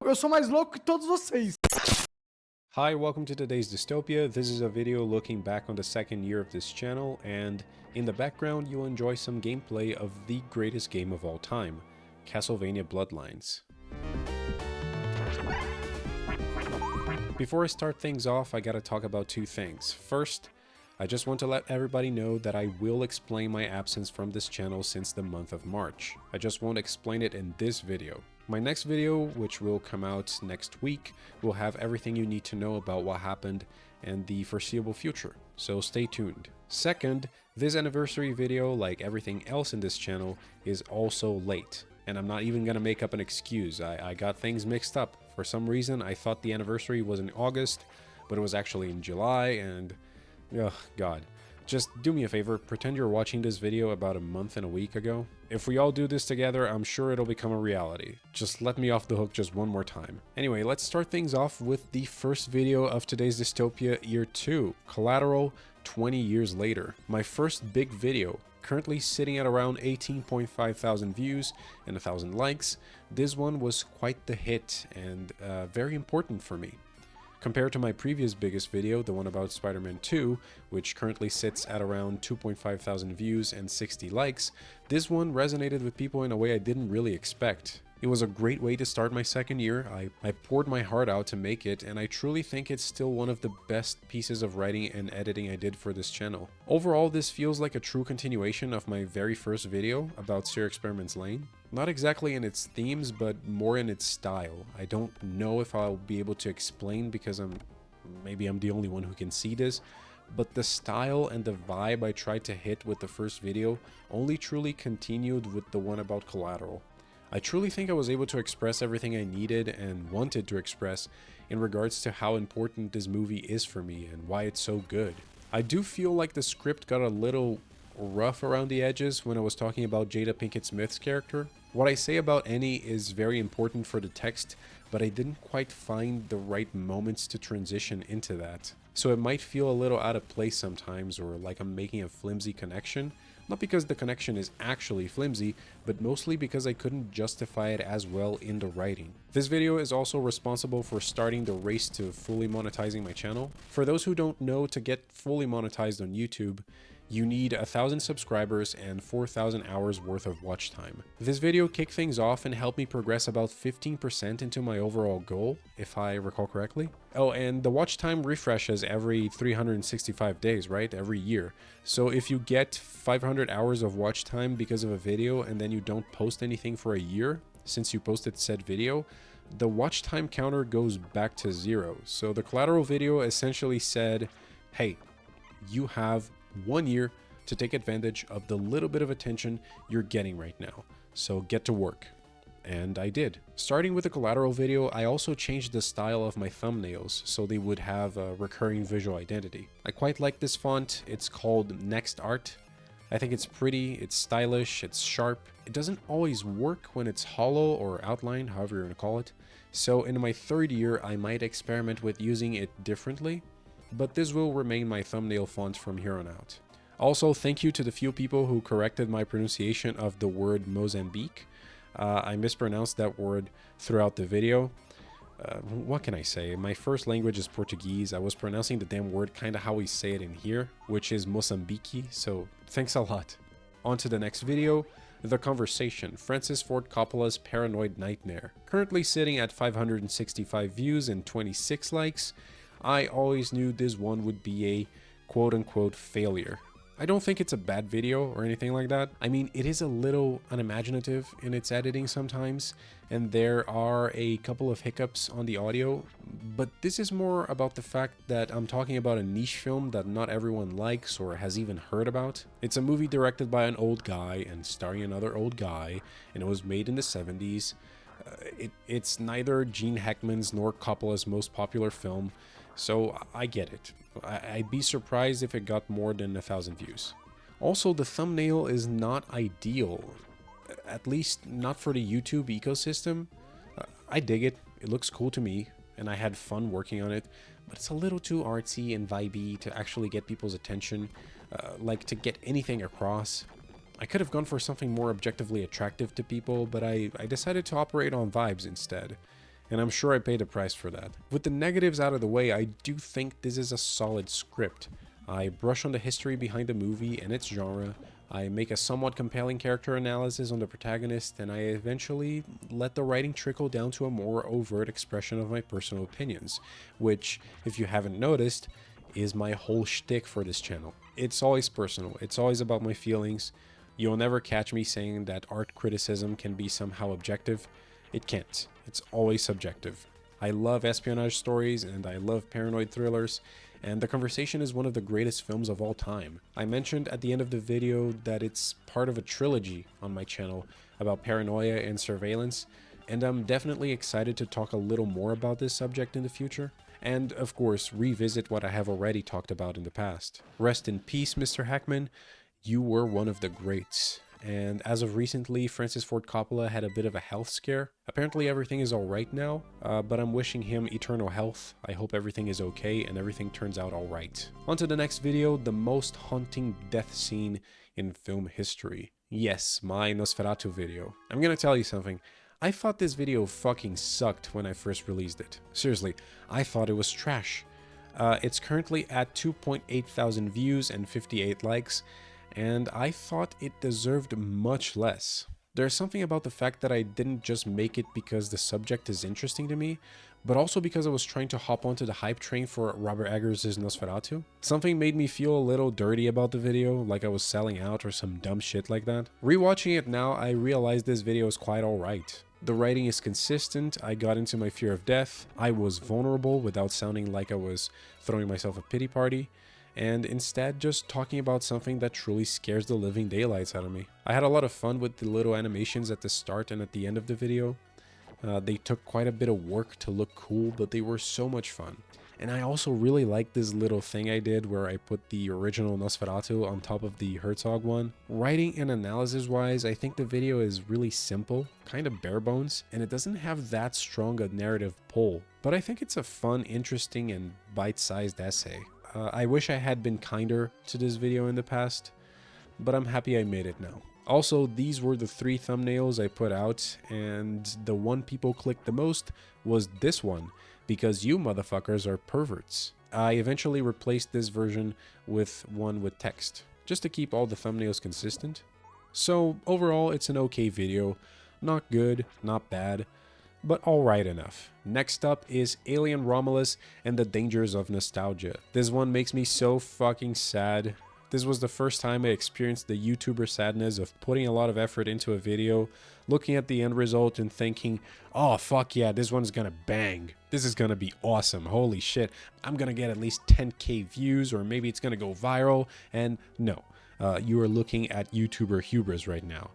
eu sou mais louco que todos vocês. Hi, welcome to today's Dystopia. This is a video looking back on the second year of this channel, and in the background you'll enjoy some gameplay of the greatest game of all time, Castlevania Bloodlines. Before I start things off, I gotta talk about two things. First, I just want to let everybody know that I will explain my absence from this channel since the month of March. I just won't explain it in this video. My next video, which will come out next week, will have everything you need to know about what happened and the foreseeable future, so stay tuned. Second, this anniversary video, like everything else in this channel, is also late. And I'm not even gonna make up an excuse. I got things mixed up. For some reason, I thought the anniversary was in August, but it was actually in July, and ugh, God. Just do me a favor, pretend you're watching this video about a month and a week ago. If we all do this together, I'm sure it'll become a reality. Just let me off the hook just one more time. Anyway, let's start things off with the first video of today's Dystopia Year 2, Collateral 20 years later. My first big video, currently sitting at around 18.5 thousand views and 1,000 likes. This one was quite the hit and very important for me. Compared to my previous biggest video, the one about Spider-Man 2, which currently sits at around 2.5 thousand views and 60 likes, this one resonated with people in a way I didn't really expect. It was a great way to start my second year. I poured my heart out to make it, and I truly think it's still one of the best pieces of writing and editing I did for this channel. Overall, this feels like a true continuation of my very first video about Sir Experiments Lane. Not exactly in its themes, but more in its style. I don't know if I'll be able to explain because maybe I'm the only one who can see this, but the style and the vibe I tried to hit with the first video only truly continued with the one about Collateral. I truly think I was able to express everything I needed and wanted to express in regards to how important this movie is for me and why it's so good. I do feel like the script got a little rough around the edges when I was talking about Jada Pinkett Smith's character. What I say about Annie is very important for the text, but I didn't quite find the right moments to transition into that. So it might feel a little out of place sometimes, or like I'm making a flimsy connection. Not because the connection is actually flimsy, but mostly because I couldn't justify it as well in the writing. This video is also responsible for starting the race to fully monetizing my channel. For those who don't know, to get fully monetized on YouTube, you need 1,000 subscribers and 4,000 hours worth of watch time. This video kicked things off and helped me progress about 15% into my overall goal, if I recall correctly. Oh, and the watch time refreshes every 365 days, right? Every year. So if you get 500 hours of watch time because of a video and then you don't post anything for a year since you posted said video, the watch time counter goes back to 0. So the Collateral video essentially said, hey, you have 1 year to take advantage of the little bit of attention you're getting right now. So get to work. And I did. Starting with the Collateral video, I also changed the style of my thumbnails so they would have a recurring visual identity. I quite like this font. It's called Next Art. I think it's pretty, it's stylish, it's sharp. It doesn't always work when it's hollow or outlined, however you're gonna call it. So in my third year, I might experiment with using it differently, but this will remain my thumbnail font from here on out. Also, thank you to the few people who corrected my pronunciation of the word Mozambique. I mispronounced that word throughout the video. What can I say? My first language is Portuguese. I was pronouncing the damn word kind of how we say it in here, which is Mozambique, so thanks a lot. On to the next video, The Conversation, Francis Ford Coppola's Paranoid Nightmare. Currently sitting at 565 views and 26 likes. I always knew this one would be a quote-unquote failure. I don't think it's a bad video or anything like that. I mean, it is a little unimaginative in its editing sometimes, and there are a couple of hiccups on the audio, but this is more about the fact that I'm talking about a niche film that not everyone likes or has even heard about. It's a movie directed by an old guy and starring another old guy, and it was made in the 70s. It's neither Gene Hackman's nor Coppola's most popular film, so I get it. I'd be surprised if it got more than 1,000 views. Also, the thumbnail is not ideal, at least not for the YouTube ecosystem. I dig it, it looks cool to me, and I had fun working on it, but it's a little too artsy and vibey to actually get people's attention, like to get anything across. I could have gone for something more objectively attractive to people, but I decided to operate on vibes instead. and I'm sure I paid the price for that. With the negatives out of the way, I do think this is a solid script. I brush on the history behind the movie and its genre, I make a somewhat compelling character analysis on the protagonist, and I eventually let the writing trickle down to a more overt expression of my personal opinions, which, if you haven't noticed, is my whole shtick for this channel. It's always personal, it's always about my feelings. You'll never catch me saying that art criticism can be somehow objective. It can't. It's always subjective. I love espionage stories and I love paranoid thrillers, and The Conversation is one of the greatest films of all time. I mentioned at the end of the video that it's part of a trilogy on my channel about paranoia and surveillance, and I'm definitely excited to talk a little more about this subject in the future. And, of course, revisit what I have already talked about in the past. Rest in peace, Mr. Hackman. You were one of the greats. And as of recently, Francis Ford Coppola had a bit of a health scare. Apparently everything is alright now, but I'm wishing him eternal health. I hope everything is okay and everything turns out alright. On to the next video, the most haunting death scene in film history. Yes, my Nosferatu video. I'm gonna tell you something. I thought this video fucking sucked when I first released it. Seriously, I thought it was trash. It's currently at 2.8 thousand views and 58 likes, and I thought it deserved much less. There's something about the fact that I didn't just make it because the subject is interesting to me, but also because I was trying to hop onto the hype train for Robert Eggers' Nosferatu. Something made me feel a little dirty about the video, like I was selling out or some dumb shit like that. Rewatching it now, I realized this video is quite alright. The writing is consistent, I got into my fear of death, I was vulnerable without sounding like I was throwing myself a pity party, and instead just talking about something that truly scares the living daylights out of me. I had a lot of fun with the little animations at the start and at the end of the video. They took quite a bit of work to look cool, but they were so much fun. And I also really liked this little thing I did where I put the original Nosferatu on top of the Herzog one. Writing and analysis wise, I think the video is really simple, kind of bare bones, and it doesn't have that strong a narrative pull. But I think it's a fun, interesting, and bite-sized essay. I wish I had been kinder to this video in the past, but I'm happy I made it now. Also, these were the 3 thumbnails I put out, and the one people clicked the most was this one, because you motherfuckers are perverts. I eventually replaced this version with one with text, just to keep all the thumbnails consistent. So overall, it's an okay video. Not good, not bad, but alright enough. Next up is Alien Romulus and the Dangers of Nostalgia. This one makes me so fucking sad. This was the first time I experienced the YouTuber sadness of putting a lot of effort into a video, looking at the end result and thinking, oh fuck yeah, this one's gonna bang. This is gonna be awesome, holy shit. I'm gonna get at least 10k views, or maybe it's gonna go viral, and no. You are looking at YouTuber hubris right now.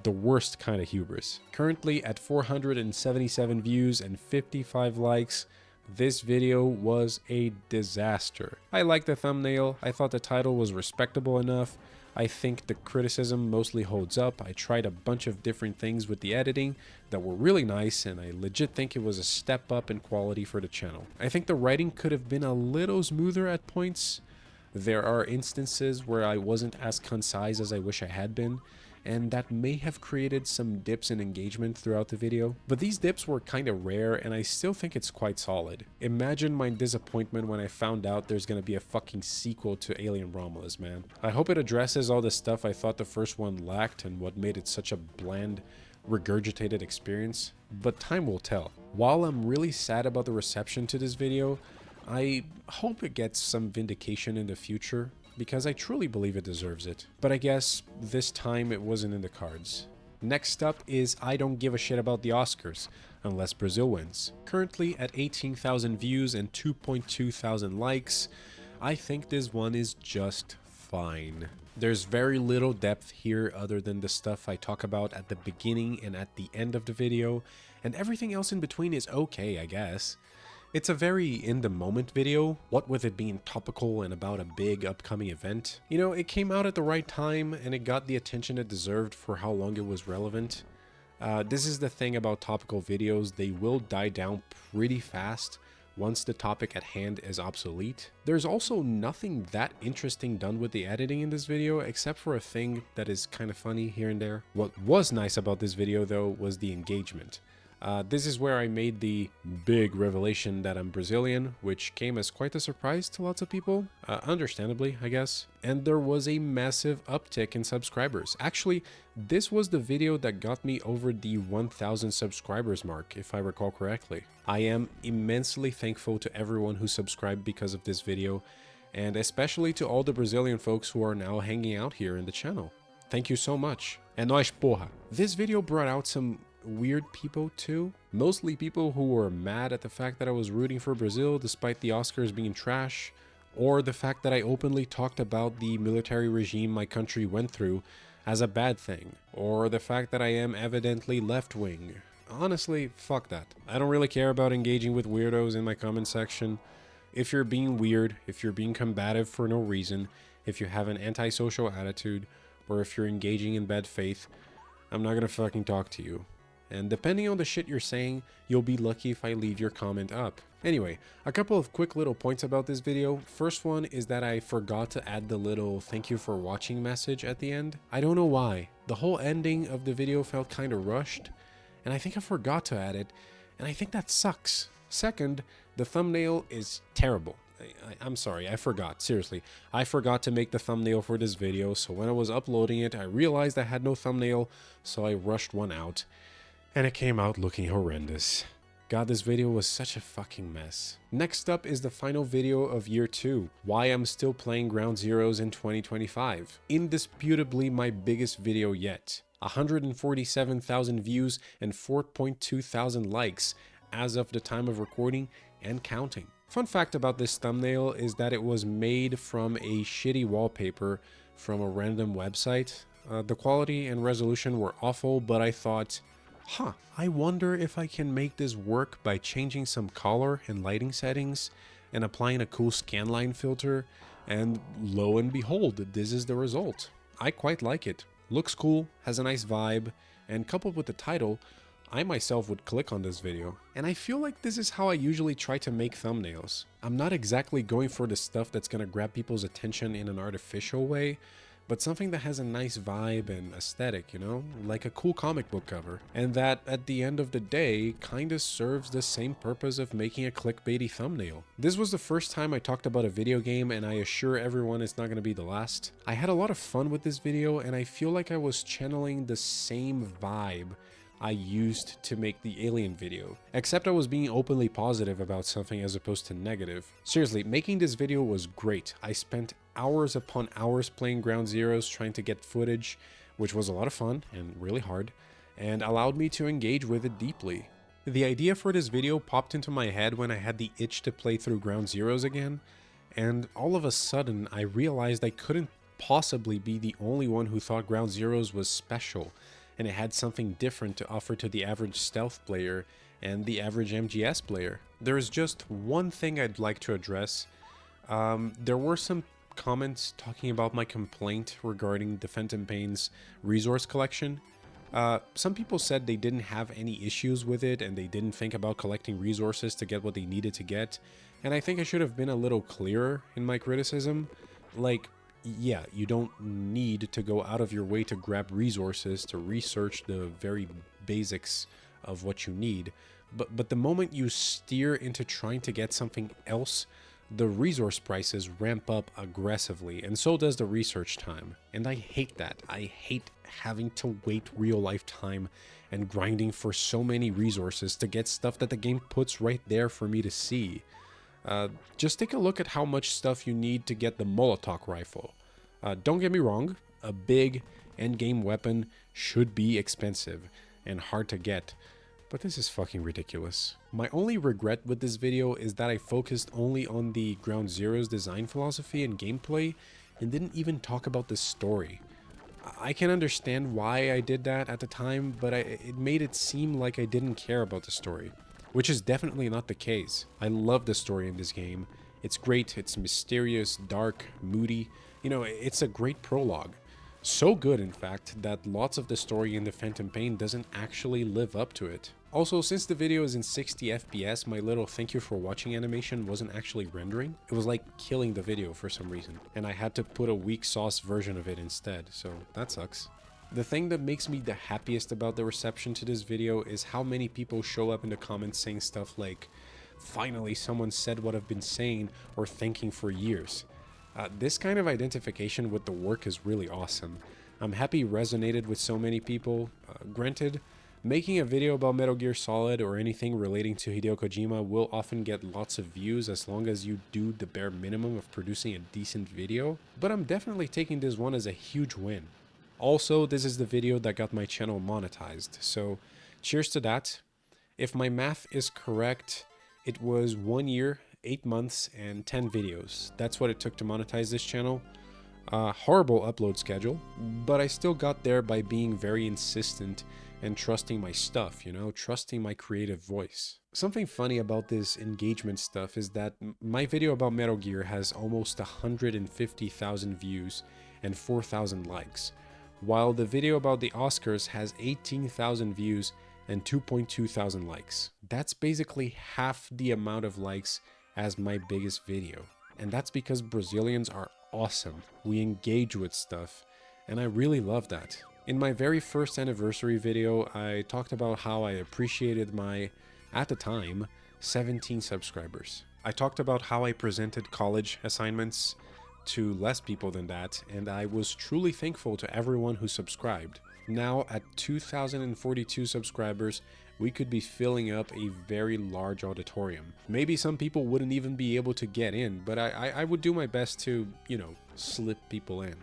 The worst kind of hubris. Currently at 477 views and 55 likes, this video was a disaster. I liked the thumbnail, I thought the title was respectable enough, I think the criticism mostly holds up. I tried a bunch of different things with the editing that were really nice, and I legit think it was a step up in quality for the channel. I think the writing could have been a little smoother at points. There are instances where I wasn't as concise as I wish I had been, and that may have created some dips in engagement throughout the video. But these dips were kinda rare, and I still think it's quite solid. Imagine my disappointment when I found out there's gonna be a fucking sequel to Alien Romulus, man. I hope it addresses all the stuff I thought the first one lacked and what made it such a bland, regurgitated experience, but time will tell. While I'm really sad about the reception to this video, I hope it gets some vindication in the future, because I truly believe it deserves it. But I guess this time it wasn't in the cards. Next up is I Don't Give a Shit About the Oscars, unless Brazil wins. Currently at 18,000 views and 2.2 thousand likes, I think this one is just fine. There's very little depth here other than the stuff I talk about at the beginning and at the end of the video, and everything else in between is okay, I guess. It's a very in-the-moment video, what with it being topical and about a big upcoming event. You know, it came out at the right time and it got the attention it deserved for how long it was relevant. This is the thing about topical videos, they will die down pretty fast once the topic at hand is obsolete. There's also nothing that interesting done with the editing in this video, except for a thing that is kind of funny here and there. What was nice about this video though was the engagement. This is where I made the big revelation that I'm Brazilian, which came as quite a surprise to lots of people, understandably, I guess. And there was a massive uptick in subscribers. Actually, this was the video that got me over the 1,000 subscribers mark, if I recall correctly. I am immensely thankful to everyone who subscribed because of this video, and especially to all the Brazilian folks who are now hanging out here in the channel. Thank you so much. É nóis, porra. This video brought out some weird people too. Mostly people who were mad at the fact that I was rooting for Brazil despite the Oscars being trash, or the fact that I openly talked about the military regime my country went through as a bad thing, or the fact that I am evidently left-wing. Honestly, fuck that. I don't really care about engaging with weirdos in my comment section. If you're being weird, if you're being combative for no reason, if you have an antisocial attitude, or if you're engaging in bad faith, I'm not gonna fucking talk to you. And depending on the shit you're saying, you'll be lucky if I leave your comment up. Anyway, a couple of quick little points about this video. First one is that I forgot to add the little thank you for watching message at the end. I don't know why. The whole ending of the video felt kind of rushed, and I think I forgot to add it, and I think that sucks. Second, the thumbnail is terrible. I'm sorry, I forgot. Seriously, I forgot to make the thumbnail for this video, so when I was uploading it, I realized I had no thumbnail, so I rushed one out. And it came out looking horrendous. God, this video was such a fucking mess. Next up is the final video of year 2, why I'm still playing Ground Zeroes in 2025. Indisputably my biggest video yet. 147,000 views and 4.2 thousand likes as of the time of recording and counting. Fun fact about this thumbnail is that it was made from a shitty wallpaper from a random website. The quality and resolution were awful, but I thought, I wonder if I can make this work by changing some color and lighting settings and applying a cool scanline filter, and lo and behold, this is the result. I quite like it. Looks cool, has a nice vibe, and coupled with the title, I myself would click on this video. And I feel like this is how I usually try to make thumbnails. I'm not exactly going for the stuff that's gonna grab people's attention in an artificial way, but something that has a nice vibe and aesthetic, you know, like a cool comic book cover. And that, at the end of the day, kinda serves the same purpose of making a clickbaity thumbnail. This was the first time I talked about a video game, and I assure everyone it's not gonna be the last. I had a lot of fun with this video, and I feel like I was channeling the same vibe I used to make the Alien video, except I was being openly positive about something as opposed to negative. Seriously, making this video was great. I spent hours upon hours playing Ground Zeroes trying to get footage, which was a lot of fun and really hard, and allowed me to engage with it deeply. The idea for this video popped into my head when I had the itch to play through Ground Zeroes again, and all of a sudden I realized I couldn't possibly be the only one who thought Ground Zeroes was special, and it had something different to offer to the average stealth player and the average MGS player. There is just one thing I'd like to address. There were some comments talking about my complaint regarding the Phantom Pain's resource collection. Some people said they didn't have any issues with it and they didn't think about collecting resources to get what they needed to get, and I think I should have been a little clearer in my criticism. Like, yeah, you don't need to go out of your way to grab resources to research the very basics of what you need, but the moment you steer into trying to get something else, the resource prices ramp up aggressively, and so does the research time. And I hate that. I hate having to wait real life time and grinding for so many resources to get stuff that the game puts right there for me to see. Just take a look at how much stuff you need to get the Molotov rifle. Don't get me wrong, a big endgame weapon should be expensive and hard to get, but this is fucking ridiculous. My only regret with this video is that I focused only on the Ground Zeroes design philosophy and gameplay and didn't even talk about the story. I can understand why I did that at the time, but it made it seem like I didn't care about the story, which is definitely not the case. I love the story in this game. It's great, it's mysterious, dark, moody. You know, it's a great prologue. So good, in fact, that lots of the story in the Phantom Pain doesn't actually live up to it. Also, since the video is in 60 FPS, my little thank you for watching animation wasn't actually rendering. It was like killing the video for some reason, and I had to put a weak sauce version of it instead, so that sucks. The thing that makes me the happiest about the reception to this video is how many people show up in the comments saying stuff like, "Finally someone said what I've been saying or thinking for years." This kind of identification with the work is really awesome. I'm happy it resonated with so many people. Granted, making a video about Metal Gear Solid or anything relating to Hideo Kojima will often get lots of views as long as you do the bare minimum of producing a decent video, but I'm definitely taking this one as a huge win. Also, this is the video that got my channel monetized, so cheers to that. If my math is correct, it was 1 year, 8 months, and 10 videos. That's what it took to monetize this channel. Horrible upload schedule, but I still got there by being very insistent and trusting my stuff, trusting my creative voice. Something funny about this engagement stuff is that my video about Metal Gear has almost 150,000 views and 4,000 likes, while the video about the Oscars has 18,000 views and 2.2 thousand likes. That's basically half the amount of likes as my biggest video. And that's because Brazilians are awesome. We engage with stuff, and I really love that. In my very first anniversary video, I talked about how I appreciated my, at the time, 17 subscribers. I talked about how I presented college assignments to less people than that, and I was truly thankful to everyone who subscribed. Now, at 2,042 subscribers, we could be filling up a very large auditorium. Maybe some people wouldn't even be able to get in, but I would do my best to, slip people in.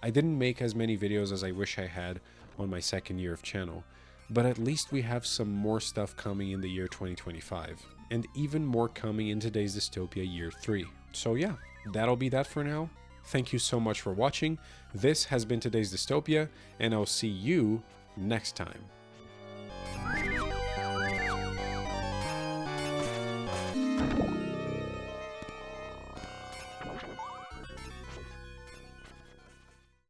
I didn't make as many videos as I wish I had on my second year of channel, but at least we have some more stuff coming in the year 2025, and even more coming in today's Dystopia year 3. So yeah, that'll be that for now. Thank you so much for watching. This has been today's Dystopia, and I'll see you next time.